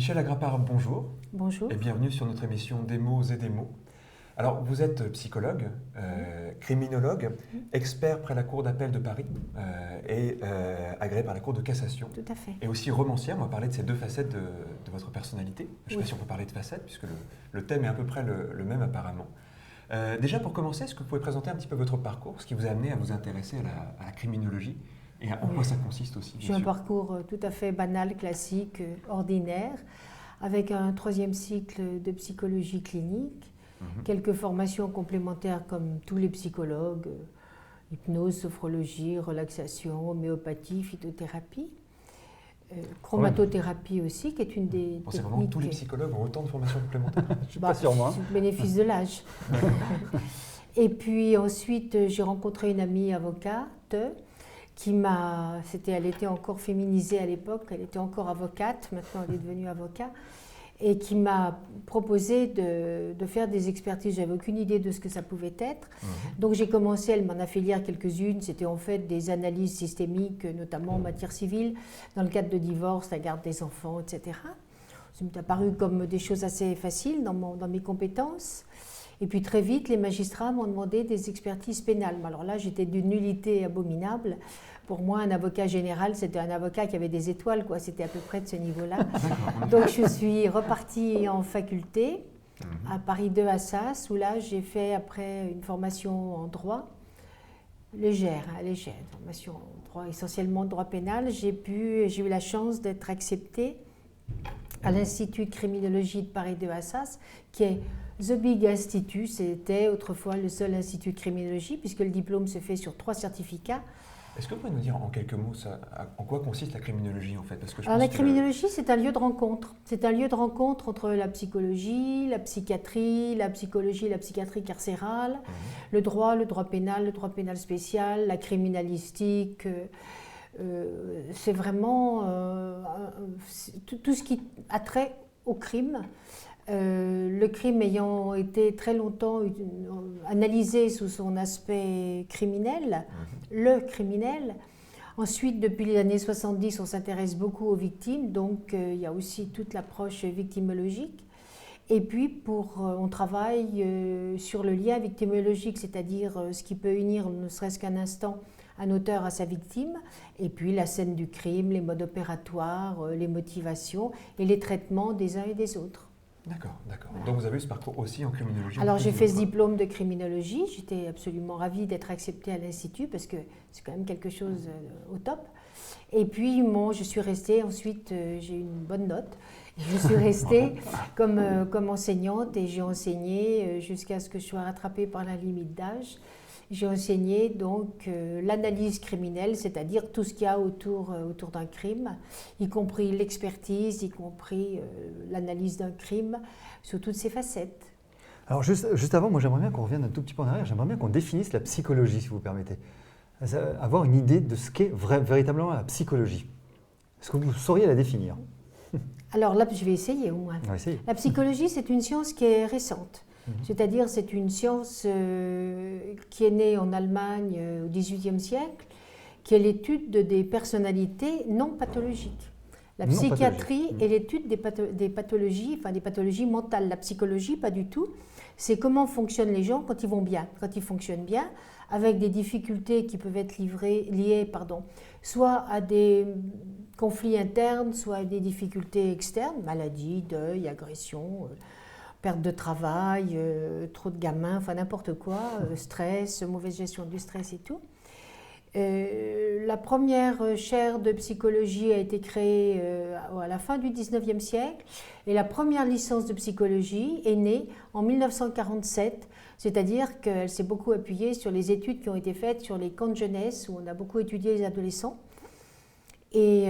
Michèle Agrapard, bonjour. Bonjour. Et bienvenue sur notre émission Des mots et des mots. Alors, vous êtes psychologue, criminologue, expert près la Cour d'appel de Paris et agréé par la Cour de cassation. Tout à fait. Et aussi romancière. On va parler de ces deux facettes de votre personnalité. Je ne sais pas si on peut parler de facettes, puisque le thème est à peu près le même apparemment. Déjà, pour commencer, est-ce que vous pouvez présenter un petit peu votre parcours, ce qui vous a amené à vous intéresser à la criminologie et en quoi ça consiste aussi? J'ai un parcours tout à fait banal, classique, ordinaire, avec un 3e cycle de psychologie clinique, quelques formations complémentaires comme tous les psychologues, hypnose, sophrologie, relaxation, homéopathie, phytothérapie, chromatothérapie aussi, qui est une des c'est techniques... vraiment tous les psychologues ont autant de formations complémentaires? Je ne suis pas sûr, moi. C'est le bénéfice de l'âge. Et puis ensuite, j'ai rencontré une amie avocate elle était encore féminisée à l'époque, elle était encore avocate, maintenant elle est devenue avocat, et qui m'a proposé de faire des expertises. J'avais aucune idée de ce que ça pouvait être. Donc j'ai commencé, elle m'en a fait lire quelques-unes, c'était en fait des analyses systémiques, notamment en matière civile, dans le cadre de divorce, la garde des enfants, etc. Ça m'est apparu comme des choses assez faciles dans mes compétences. Et puis très vite, les magistrats m'ont demandé des expertises pénales. Alors là, j'étais d'une nullité abominable. Pour moi, un avocat général, c'était un avocat qui avait des étoiles, quoi. C'était à peu près de ce niveau-là. Donc je suis repartie en faculté à Paris 2 Assas, où là, j'ai fait après une formation en droit, légère, une formation en droit, essentiellement droit pénal. J'ai eu la chance d'être acceptée à l'Institut de criminologie de Paris 2 Assas, qui est The Big Institute. C'était autrefois le seul institut de criminologie, puisque le diplôme se fait sur 3 certificats. Est-ce que vous pouvez nous dire en quelques mots en quoi consiste la criminologie en fait? Alors la criminologie, c'est un lieu de rencontre. C'est un lieu de rencontre entre la psychologie, la psychiatrie, la psychiatrie carcérale, le droit pénal, le droit pénal spécial, la criminalistique. C'est vraiment tout ce qui a trait au crime. Le crime ayant été très longtemps analysé sous son aspect criminel, le criminel. Ensuite, depuis les années 70, on s'intéresse beaucoup aux victimes, donc il y a aussi toute l'approche victimologique. Et puis, on travaille sur le lien victimologique, c'est-à-dire ce qui peut unir, ne serait-ce qu'un instant, un auteur à sa victime, et puis la scène du crime, les modes opératoires, les motivations et les traitements des uns et des autres. D'accord. Voilà. Donc vous avez eu ce parcours aussi en criminologie? Alors j'ai fait ce diplôme de criminologie, j'étais absolument ravie d'être acceptée à l'Institut parce que c'est quand même quelque chose au top. Et puis je suis restée ensuite, j'ai eu une bonne note, je suis restée comme enseignante et j'ai enseigné jusqu'à ce que je sois rattrapée par la limite d'âge. J'ai enseigné donc l'analyse criminelle, c'est-à-dire tout ce qu'il y a autour d'un crime, y compris l'expertise, y compris l'analyse d'un crime, sous toutes ses facettes. Alors juste avant, moi j'aimerais bien qu'on revienne un tout petit peu en arrière, j'aimerais bien qu'on définisse la psychologie, si vous permettez. Avoir une idée de ce qu'est véritablement la psychologie. Est-ce que vous sauriez la définir? Alors là, je vais essayer au moins. La psychologie, c'est une science qui est récente. C'est-à-dire c'est une science qui est née en Allemagne au XVIIIe siècle, qui est l'étude des personnalités non pathologiques. La psychiatrie est l'étude des pathologies, enfin des pathologies mentales. La psychologie, pas du tout. C'est comment fonctionnent les gens quand ils vont bien, quand ils fonctionnent bien, avec des difficultés qui peuvent être liées soit à des conflits internes, soit à des difficultés externes, maladie, deuil, agression, perte de travail, trop de gamins, enfin n'importe quoi, stress, mauvaise gestion du stress et tout. La première chaire de psychologie a été créée à la fin du XIXe siècle et la première licence de psychologie est née en 1947, c'est-à-dire qu'elle s'est beaucoup appuyée sur les études qui ont été faites sur les camps de jeunesse où on a beaucoup étudié les adolescents. Et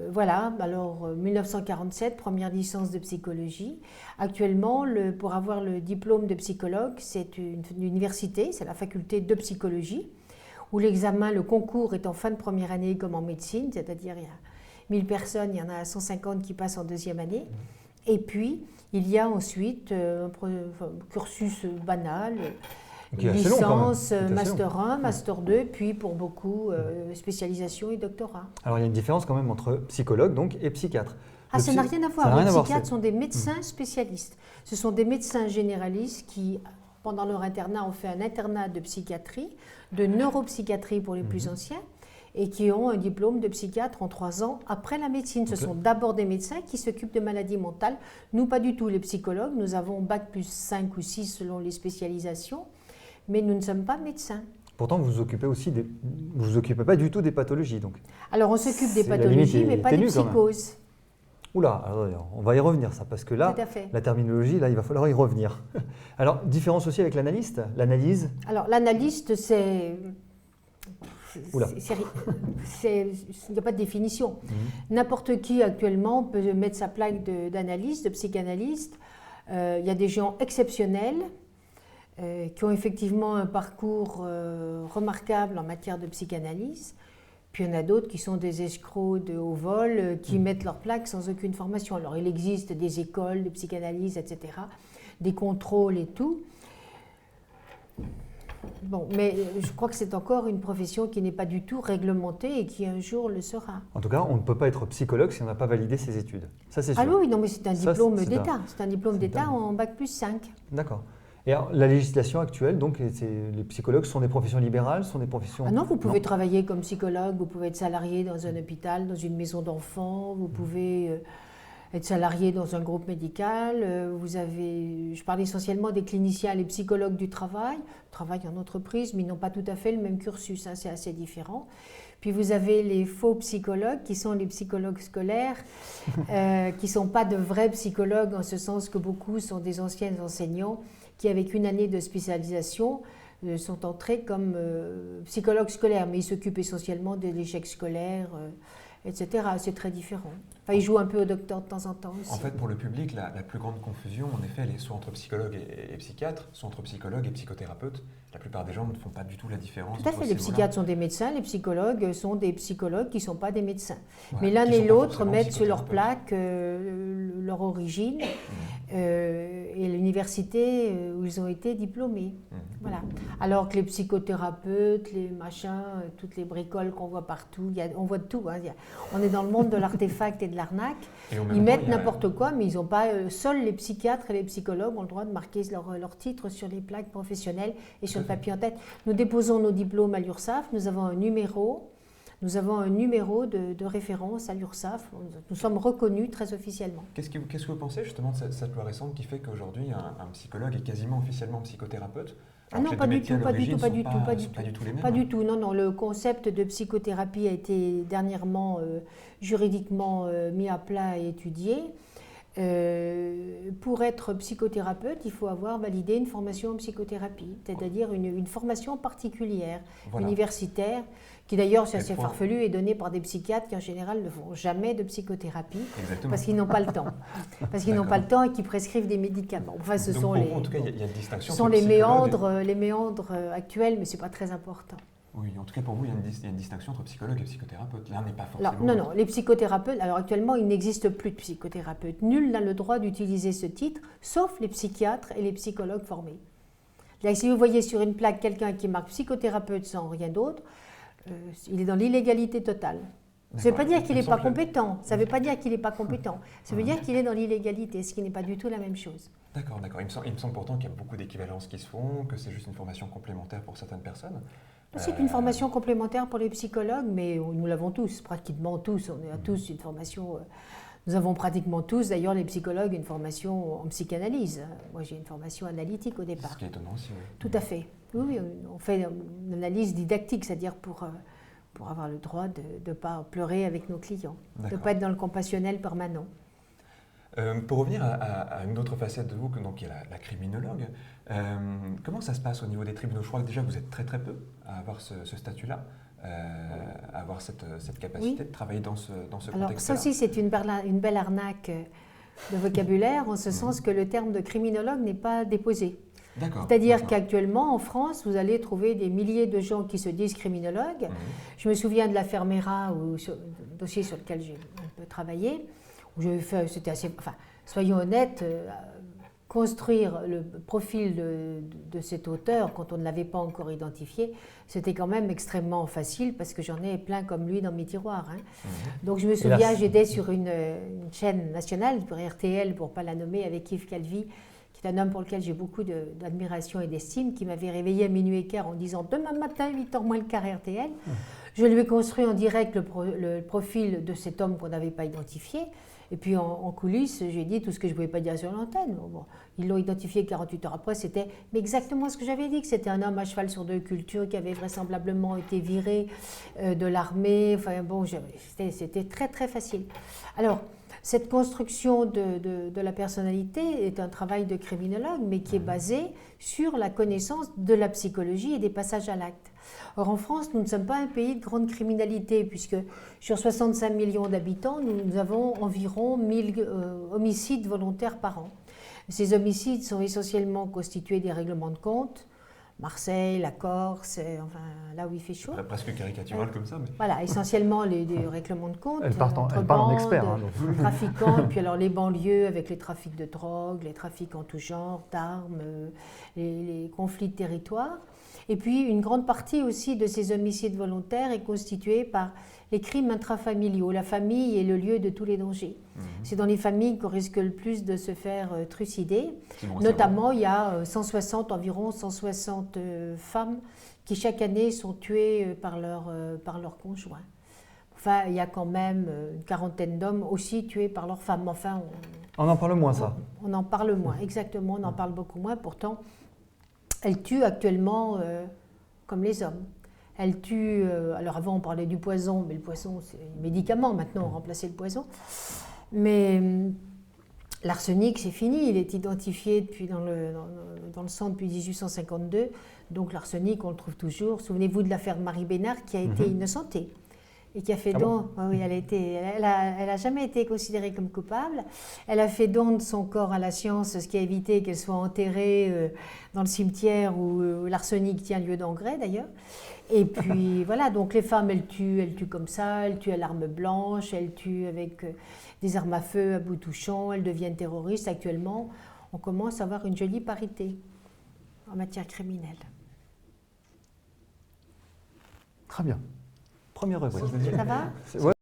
voilà, alors 1947, première licence de psychologie. Actuellement, pour avoir le diplôme de psychologue, c'est une université, c'est la faculté de psychologie, où l'examen, le concours est en fin de première année comme en médecine, c'est-à-dire il y a 1000 personnes, il y en a 150 qui passent en deuxième année. Et puis, il y a ensuite un cursus banal, licence, master 1, master 2, puis pour beaucoup, spécialisation et doctorat. Alors il y a une différence quand même entre psychologue donc, et psychiatre. Ah, ça n'a rien à voir. Les psychiatres sont des médecins spécialistes. Ce sont des médecins généralistes qui, pendant leur internat, ont fait un internat de psychiatrie, de neuropsychiatrie pour les plus anciens, et qui ont un diplôme de psychiatre en 3 ans après la médecine. Ce sont d'abord des médecins qui s'occupent de maladies mentales. Nous, pas du tout, les psychologues. Nous avons bac plus 5 ou 6 selon les spécialisations, mais nous ne sommes pas médecins. Pourtant, vous vous vous occupez pas du tout des pathologies, donc. Alors, on s'occupe des pathologies, mais pas des psychoses. Oula, on va y revenir, ça, parce que là, la terminologie, là, il va falloir y revenir. Alors, différence aussi avec l'analyste, l'analyse. Alors, l'analyste, il n'y a pas de définition. N'importe qui actuellement peut mettre sa plaque d'analyste, de psychanalyste. Il y a des gens exceptionnels qui ont effectivement un parcours remarquable en matière de psychanalyse. Puis il y en a d'autres qui sont des escrocs de haut vol qui mettent leur plaque sans aucune formation. Alors il existe des écoles de psychanalyse, etc., des contrôles et tout. Bon, mais je crois que c'est encore une profession qui n'est pas du tout réglementée et qui un jour le sera. En tout cas, on ne peut pas être psychologue si on n'a pas validé ses études. Ça, c'est sûr. Ah oui, non, mais c'est un diplôme d'État. C'est un diplôme d'État en bac plus 5. D'accord. Et alors, la législation actuelle, donc, les psychologues sont des professions libérales, sont des professions... Ah non, vous pouvez travailler comme psychologue, vous pouvez être salarié dans un hôpital, dans une maison d'enfants, vous pouvez être salarié dans un groupe médical. Je parle essentiellement des cliniciens, les psychologues du travail, travaillent en entreprise, mais ils n'ont pas tout à fait le même cursus, hein, c'est assez différent. Puis vous avez les faux psychologues, qui sont les psychologues scolaires, qui ne sont pas de vrais psychologues, en ce sens que beaucoup sont des anciens enseignants, qui, avec une année de spécialisation, sont entrés comme psychologues scolaires, mais ils s'occupent essentiellement de l'échec scolaire, etc. C'est très différent. Enfin, ils jouent un peu au docteur de temps en temps aussi. En fait, pour le public, la plus grande confusion, en effet, elle est soit entre psychologue et psychiatre, soit entre psychologue et psychothérapeute. La plupart des gens ne font pas du tout la différence. Tout à fait, les psychiatres sont des médecins, les psychologues sont des psychologues qui ne sont pas des médecins. Ouais, mais l'un et l'autre mettent sur leur plaque leur origine et l'université où ils ont été diplômés. Voilà. Alors que les psychothérapeutes, les machins, toutes les bricoles qu'on voit partout, on voit de tout. Hein, on est dans le monde de l'artefact et de l'arnaque. Ils mettent n'importe quoi, mais ils n'ont pas. Seuls les psychiatres et les psychologues ont le droit de marquer leur titre sur les plaques professionnelles et sur le papier en tête. Nous déposons nos diplômes à l'URSSAF, nous avons un numéro de référence à l'URSSAF. Nous sommes reconnus très officiellement. Qu'est-ce que vous pensez justement de cette loi récente qui fait qu'aujourd'hui un psychologue est quasiment officiellement psychothérapeute? Ah non, pas du tout les mêmes. Pas du tout, non. Le concept de psychothérapie a été dernièrement juridiquement mis à plat et étudié. Pour être psychothérapeute, il faut avoir validé une formation en psychothérapie, c'est-à-dire une formation particulière, universitaire, qui d'ailleurs, c'est assez farfelu, est donnée par des psychiatres qui en général ne font jamais de psychothérapie. Exactement. Parce qu'ils n'ont pas le temps. Parce qu'ils n'ont pas le temps et qu'ils prescrivent des médicaments. Enfin, ce sont les, en tout cas, il y a une distinction. Ce sont les méandres actuels, mais ce n'est pas très important. Oui, en tout cas pour vous, il y a une distinction entre psychologue et psychothérapeute. L'un n'est pas forcément... Non, les psychothérapeutes, alors actuellement il n'existe plus de psychothérapeutes. Nul n'a le droit d'utiliser ce titre, sauf les psychiatres et les psychologues formés. Là, si vous voyez sur une plaque quelqu'un qui marque psychothérapeute sans rien d'autre, il est dans l'illégalité totale. Ça ne veut pas dire qu'il n'est pas compétent. Ça ne veut pas dire qu'il n'est pas compétent. Ça veut dire qu'il est dans l'illégalité, ce qui n'est pas du tout la même chose. D'accord. Il me semble pourtant qu'il y a beaucoup d'équivalences qui se font, que c'est juste une formation complémentaire pour certaines personnes. C'est une formation complémentaire pour les psychologues, mais nous l'avons tous, pratiquement tous. On a tous une formation. Nous avons pratiquement tous, d'ailleurs, les psychologues, une formation en psychanalyse. Moi, j'ai une formation analytique au départ. Ce qui est étonnant aussi. Oui. Tout à fait. Oui, on fait une analyse didactique, c'est-à-dire pour avoir le droit de ne pas pleurer avec nos clients, de ne pas être dans le compassionnel permanent. Pour revenir à une autre facette de vous, donc, qui est la criminologue, comment ça se passe au niveau des tribunaux? Je crois que déjà vous êtes très très peu à avoir ce statut-là, à avoir cette capacité de travailler dans ce contexte-là. Alors ça aussi c'est une belle arnaque de vocabulaire, en ce sens que le terme de criminologue n'est pas déposé. C'est-à-dire qu'actuellement en France, vous allez trouver des milliers de gens qui se disent criminologues. Je me souviens de l'affaire Mera, le dossier sur lequel j'ai un peu travaillé. C'était assez, soyons honnêtes, construire le profil de cet auteur, quand on ne l'avait pas encore identifié, c'était quand même extrêmement facile parce que j'en ai plein comme lui dans mes tiroirs. Hein. Donc je me souviens, j'étais sur une chaîne nationale, pour RTL, pour ne pas la nommer, avec Yves Calvi, qui est un homme pour lequel j'ai beaucoup d'admiration et d'estime, qui m'avait réveillé à minuit et quart en disant « Demain matin, 8h moins le quart RTL ». Je lui ai construit en direct le profil de cet homme qu'on n'avait pas identifié. Et puis en coulisses, j'ai dit tout ce que je ne pouvais pas dire sur l'antenne. Bon, ils l'ont identifié 48 heures après, c'était exactement ce que j'avais dit, que c'était un homme à cheval sur deux cultures, qui avait vraisemblablement été viré de l'armée. Enfin bon, c'était très très facile. Alors, cette construction de la personnalité est un travail de criminologue, mais qui est basé sur la connaissance de la psychologie et des passages à l'acte. Or, en France, nous ne sommes pas un pays de grande criminalité, puisque sur 65 millions d'habitants, nous avons environ 1000 homicides volontaires par an. Ces homicides sont essentiellement constitués des règlements de compte, Marseille, la Corse, enfin, là où il fait chaud. Presque caricatural comme ça. Mais... Voilà, essentiellement des règlements de compte. Elle parle en expert. Hein, trafiquants, et puis alors les banlieues avec les trafics de drogue, les trafics en tout genre, d'armes, les conflits de territoire. Et puis une grande partie aussi de ces homicides volontaires est constituée par les crimes intrafamiliaux. La famille est le lieu de tous les dangers. C'est dans les familles qu'on risque le plus de se faire trucider. Notamment, il y a environ 160 femmes qui chaque année sont tuées par leur conjoint. Enfin, il y a quand même une quarantaine d'hommes aussi tués par leurs femmes. Enfin, on en parle moins, ça. On en parle moins, exactement. On en parle beaucoup moins. Pourtant, elles tuent actuellement comme les hommes. Elles tuent, alors avant on parlait du poison, mais le poison c'est un médicament, maintenant on a remplacé le poison. Mais l'arsenic c'est fini, il est identifié dans le sang depuis 1852, donc l'arsenic on le trouve toujours. Souvenez-vous de l'affaire de Marie Bénard qui a été innocentée et qui a fait don, oui, elle a jamais été considérée comme coupable. Elle a fait don de son corps à la science, ce qui a évité qu'elle soit enterrée dans le cimetière où l'arsenic tient lieu d'engrais d'ailleurs. Et puis voilà, donc les femmes elles tuent comme ça, elles tuent à l'arme blanche, elles tuent avec des armes à feu à bout touchant, elles deviennent terroristes. Actuellement, on commence à avoir une jolie parité en matière criminelle. Très bien. Première rubrique. Ça va ? Ouais.